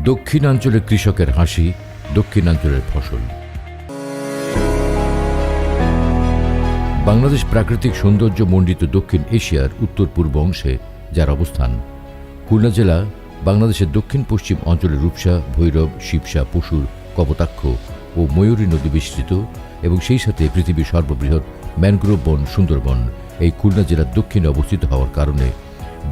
দক্ষিণাঞ্চলের কৃষকের হাসি, দক্ষিণাঞ্চলের ফসল। বাংলাদেশ প্রাকৃতিক সৌন্দর্য মণ্ডিত দক্ষিণ এশিয়ার উত্তর পূর্ব অংশে যার অবস্থান। খুলনা জেলা বাংলাদেশের দক্ষিণ পশ্চিম অঞ্চলে রূপসা, ভৈরব, শিবসা, পশুর, কপোতাক্ষ ও ময়ূরী নদী বিস্তৃত এবং সেই সাথে পৃথিবীর সর্ববৃহৎ ম্যানগ্রোভ বন সুন্দরবন এই খুলনা জেলার দক্ষিণে অবস্থিত হওয়ার কারণে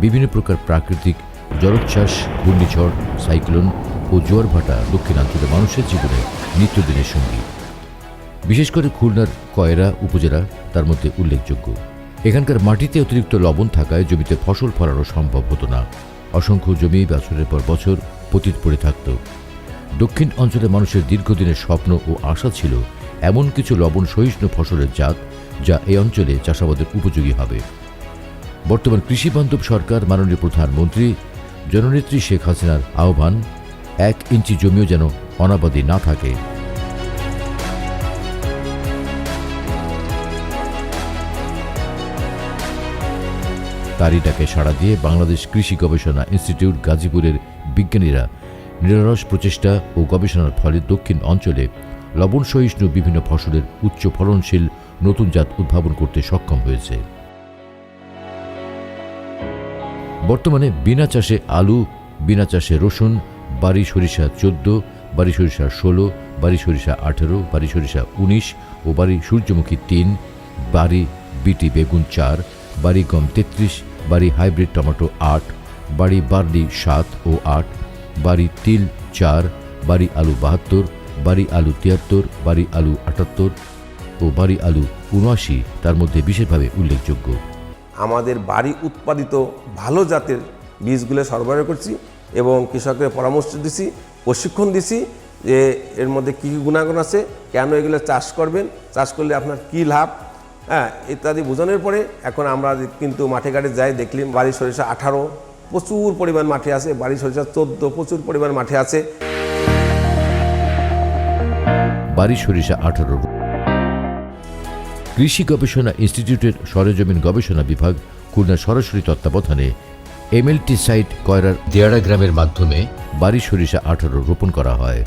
বিভিন্ন প্রকার প্রাকৃতিক জলোচ্ছ্বাস, ঘূর্ণিঝড়, সাইক্লোন ও জোয়ার ভাটা দক্ষিণাঞ্চলের মানুষের জীবনে নিত্যদিনের সঙ্গী। বিশেষ করে খুলনার কয়রা উপজেলা তার মধ্যে উল্লেখযোগ্য। এখানকার মাটিতে অতিরিক্ত লবণ থাকায় জমিতে ফসল ফলানো সম্ভব হতো না। অসংখ্য জমি বছরের পর বছর পতিত পড়ে থাকত। দক্ষিণ অঞ্চলের মানুষের দীর্ঘদিনের স্বপ্ন ও আশা ছিল এমন কিছু লবণ সহিষ্ণু ফসলের জাত যা এই অঞ্চলে চাষাবাদের উপযোগী হবে। বর্তমান কৃষিবান্ধব সরকার মাননীয় প্রধানমন্ত্রী জননেত্রী শেখ হাসিনার আহ্বান, 1 ইঞ্চি জমিও যেন অনাবাদি না থাকে। তারই ডাকে সাড়া দিয়ে বাংলাদেশ কৃষি গবেষণা ইনস্টিটিউট গাজীপুরের বিজ্ঞানীরা নিরলস প্রচেষ্টা ও গবেষণার ফলে দক্ষিণ অঞ্চলে লবণ সহিষ্ণু বিভিন্ন ফসলের উচ্চ ফলনশীল নতুন জাত উদ্ভাবন করতে সক্ষম হয়েছে। বর্তমানে বিনা চাষে আলু, বিনা চাষে রসুন, বাড়ি সরিষা 14, বাড়ি সরিষা 16, বাড়ি সরিষা 18, বাড়ি সরিষা 19 ও বাড়ি সূর্যমুখী 3, বাড়ি বিটি বেগুন 4, বাড়ি গম 33, বাড়ি হাইব্রিড টমেটো 8, বাড়ি বার্লি 7 ও 8, বাড়ি তিল 4, বাড়ি আলু 72, বাড়ি আলু 73, বাড়ি আলু 78 ও বাড়ি আলু 79 তার মধ্যে বিশেষভাবে উল্লেখযোগ্য। আমাদের বাড়ি উৎপাদিত ভালো জাতের বীজগুলো সরবরাহ করছি এবং কৃষকদের পরামর্শ দিছি, প্রশিক্ষণ দিছি যে এর মধ্যে কী কী গুণাগুণ আছে, কেন এগুলো চাষ করবেন, চাষ করলে আপনার কী লাভ, ইত্যাদি বোঝানোর পরে এখন আমরা কিন্তু মাঠে ঘাটে যাই, দেখলাম বাড়ি সরিষা 18 প্রচুর পরিমাণ মাঠে আছে, বাড়ি সরিষা 14 প্রচুর পরিমাণ মাঠে আছে। বাড়ি সরিষা 18। কৃষি গবেষণা ইনস্টিটিউটের সরেজমিন গবেষণা বিভাগ খুলনা সরাসরি তত্ত্বাবধানে এমএলটি সাইট কয়রার দেয়াড়া গ্রামের মাধ্যমে বাড়ি সরিষা 18 রোপণ করা হয়।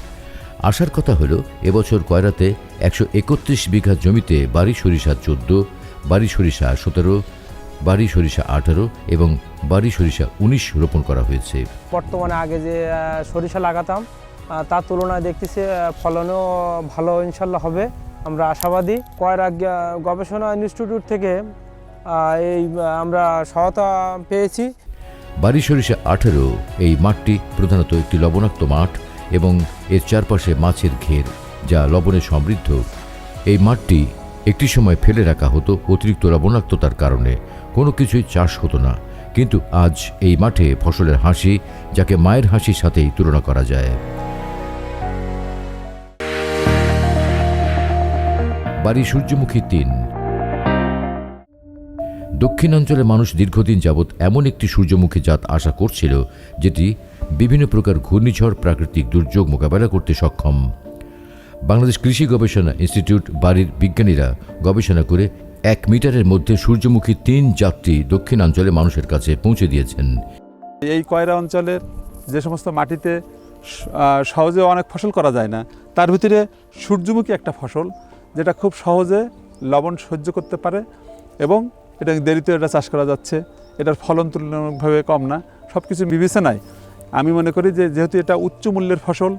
আশার কথা হল এবছর কয়রাতে 131 বিঘা জমিতে বাড়ি সরিষা 14, বাড়ি সরিষা 17, বাড়ি সরিষা 18 এবং বাড়ি সরিষা 19 রোপণ করা হয়েছে। বর্তমানে আগে যে সরিষা লাগাতাম তার তুলনায় দেখতেছি ফলনও ভালো ইনশাল্লাহ হবে, আমরা আশাবাদী। কয়রা গবেষণা ইনস্টিটিউট থেকে এই আমরা সহায়তা পেয়েছি। বাড়ি সরিষা 18 এই মাঠটি প্রধানত একটি লবণাক্ত মাঠ এবং এর চারপাশে মাছের ঘের যা লবণে সমৃদ্ধ। এই মাঠটি একটি সময় ফেলে রাখা হতো অতিরিক্ত লবণাক্ততার কারণে, কোনো কিছুই চাষ হতো না। কিন্তু আজ এই মাঠে ফসলের হাসি, যাকে মায়ের হাসির সাথেই তুলনা করা যায়। বাড়ি সূর্যমুখী 3। দক্ষিণাঞ্চলের মানুষ দীর্ঘদিন যাবৎ এমন একটি সূর্যমুখী জাত আশা করছিল যেটি বিভিন্ন প্রকার ঘূর্ণিঝড়, প্রাকৃতিক দুর্যোগ মোকাবেলা করতে সক্ষম। বাংলাদেশ কৃষি গবেষণা ইনস্টিটিউট বাড়ির বিজ্ঞানীরা গবেষণা করে 1 মিটারের মধ্যে সূর্যমুখী 3 জাতটি দক্ষিণাঞ্চলে মানুষের কাছে পৌঁছে দিয়েছেন। এই কয়রা অঞ্চলের যে সমস্ত মাটিতে সহজে অনেক ফসল করা যায় না, তার ভিতরে সূর্যমুখী একটা ফসল যেটা খুব সহজে লবণ সহ্য করতে পারে এবং এটা দেরিতে এটা চাষ করা যাচ্ছে, এটার ফলন তুলনামূলকভাবে কম না। সব কিছু বিবেচনায় আমি মনে করি যে যেহেতু এটা উচ্চ মূল্যের ফসল,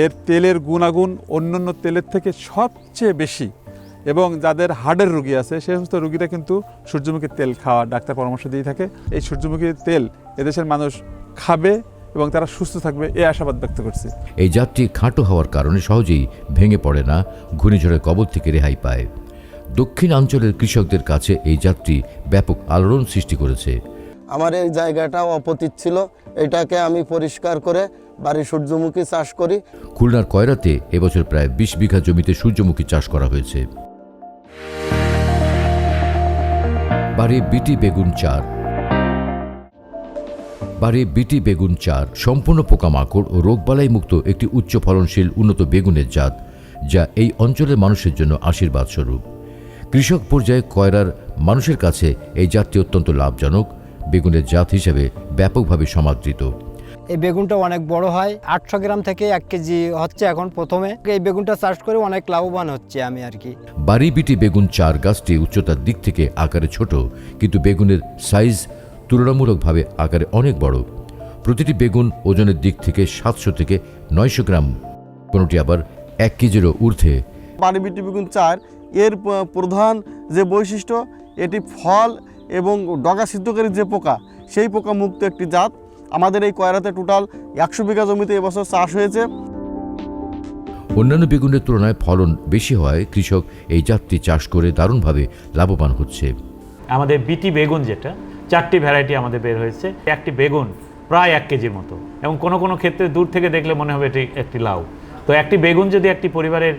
এর তেলের গুণাগুণ অন্যান্য তেলের থেকে সবচেয়ে বেশি এবং যাদের হার্টের রোগী আছে সেই সমস্ত রোগীরা কিন্তু সূর্যমুখীর তেল খাওয়া ডাক্তার পরামর্শ দিয়ে থাকে। এই সূর্যমুখীর তেল এদেশের মানুষ খাবে এবং তারা সুস্থ থাকবে, এই আশাবাদ ব্যক্ত করছে। এই জাতটি খাঁটো হওয়ার কারণে সহজেই ভেঙে পড়ে না, ঘূর্ণিঝড়ের কবল থেকে রেহাই পায়। দক্ষিণাঞ্চলের কৃষকদের কাছে এই জাতটি ব্যাপক আলোড়ন সৃষ্টি করেছে। আমার এই জায়গাটাও অপতিত ছিল, এটাকে আমি পরিষ্কার করে বাড়ি সূর্যমুখী চাষ করি। খুলনার কয়রাতে এবছর প্রায় 20 বিঘা জমিতে সূর্যমুখী চাষ করা হয়েছে। বাড়ি বিটি বেগুন 4। বাড়ি বিটি বেগুন 4 সম্পূর্ণ পোকামাকড় ও রোগবালাই মুক্ত একটি উচ্চ ফলনশীল উন্নত বেগুনের জাত, যা এই অঞ্চলের মানুষের জন্য আশীর্বাদ স্বরূপ। কৃষক পর্যায়ে কয়রার মানুষের কাছে এই জাতটি অত্যন্ত লাভজনক, বেগুনের জাত হিসেবে ব্যাপকভাবে সমাদৃত। এই বেগুনটা অনেক বড় হয়, 800 গ্রাম থেকে 1 কেজি হচ্ছে এখন প্রথমে। এই বেগুনটা চাষ করে অনেক লাভবান হচ্ছে আমি আর কি। বাড়ি বিটি বেগুন 4 গাছটি উচ্চতার দিক থেকে আকারে ছোট, কিন্তু বেগুনের সাইজ তুলনামূলকভাবে আকারে অনেক বড়। প্রতিটি বেগুন ওজনের দিক থেকে 700 থেকে 900 গ্রাম, কোনোটি আবার 1 কেজিরও ঊর্ধ্বে। বাড়ি বিটি বেগুন 4 এর প্রধান যে বৈশিষ্ট্য, এটি ফল এবং ডগা সিদ্ধকারী যে পোকা, সেই পোকা মুক্ত একটি জাত। আমাদের এই কয়রাতে টোটাল 100 বিঘা জমিতে এবছর চাষ হয়েছে। অন্যান্য বেগুনের তুলনায় ফলন বেশি হয়, কৃষক এই জাতটি চাষ করে দারুণভাবে লাভবান হচ্ছে। আমাদের বিটি বেগুন যেটা 4টি ভ্যারাইটি আমাদের বের হয়েছে, একটি বেগুন প্রায় 1 কেজির মতো, এবং কোনো কোনো ক্ষেত্রে দূর থেকে দেখলে মনে হবে এটি একটি লাউ। তো একটি বেগুন যদি একটি পরিবারের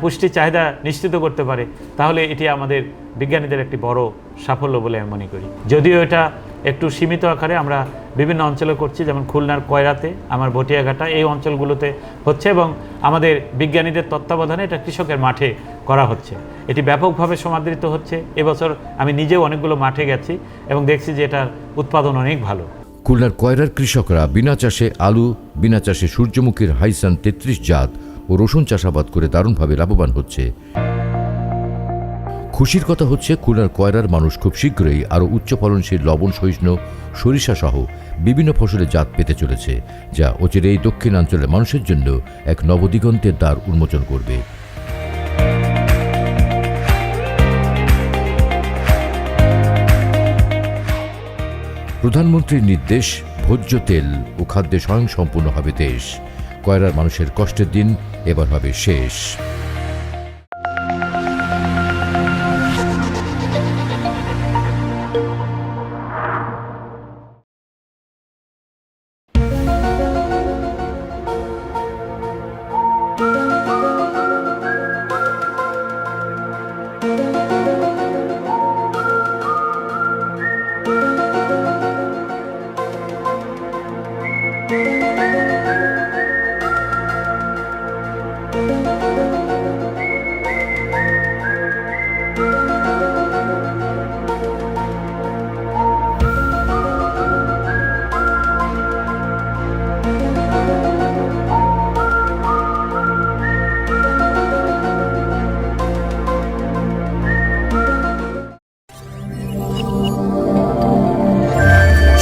পুষ্টির চাহিদা নিশ্চিত করতে পারে, তাহলে এটি আমাদের বিজ্ঞানীদের একটি বড় সাফল্য বলে আমি মনে করি। যদিও এটা একটু সীমিত আকারে আমরা বিভিন্ন অঞ্চলে করছি, যেমন খুলনার কয়রাতে, আমার ভটিয়াঘাটা, এই অঞ্চলগুলোতে হচ্ছে, এবং আমাদের বিজ্ঞানীদের তত্ত্বাবধানে এটা কৃষকের মাঠে করা হচ্ছে। এটি ব্যাপকভাবে সমাদৃত হচ্ছে। এবছর আমি নিজেও অনেকগুলো মাঠে গেছি এবং দেখছি যে এটার উৎপাদন অনেক ভালো। খুলনার কয়রার কৃষকরা বিনা চাষে আলু, বিনা চাষে সূর্যমুখীর হাইসান 33 জাত ও রসুন চাষাবাদ করে দারুণভাবে লাভবান হচ্ছে। খুশির কথা হচ্ছে, খুলনার কয়রার মানুষ খুব শীঘ্রই আরও উচ্চ ফলনশীল লবণ সহিষ্ণু সরিষা সহ বিভিন্ন ফসলের জাত পেতে চলেছে, যা অচিরেই দক্ষিণাঞ্চলের মানুষের জন্য এক নবদিগন্তের দ্বার উন্মোচন করবে। প্রধানমন্ত্রীর নির্দেশ, ভোজ্য তেল ও খাদ্যে স্বয়ংসম্পূর্ণ হবে দেশ। কয়রার মানুষের কষ্টের দিন এবার হবে শেষ।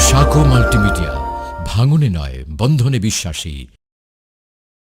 সাকো মাল্টিমিডিয়া, ভাঙনে নয় বন্ধনে বিশ্বাসী।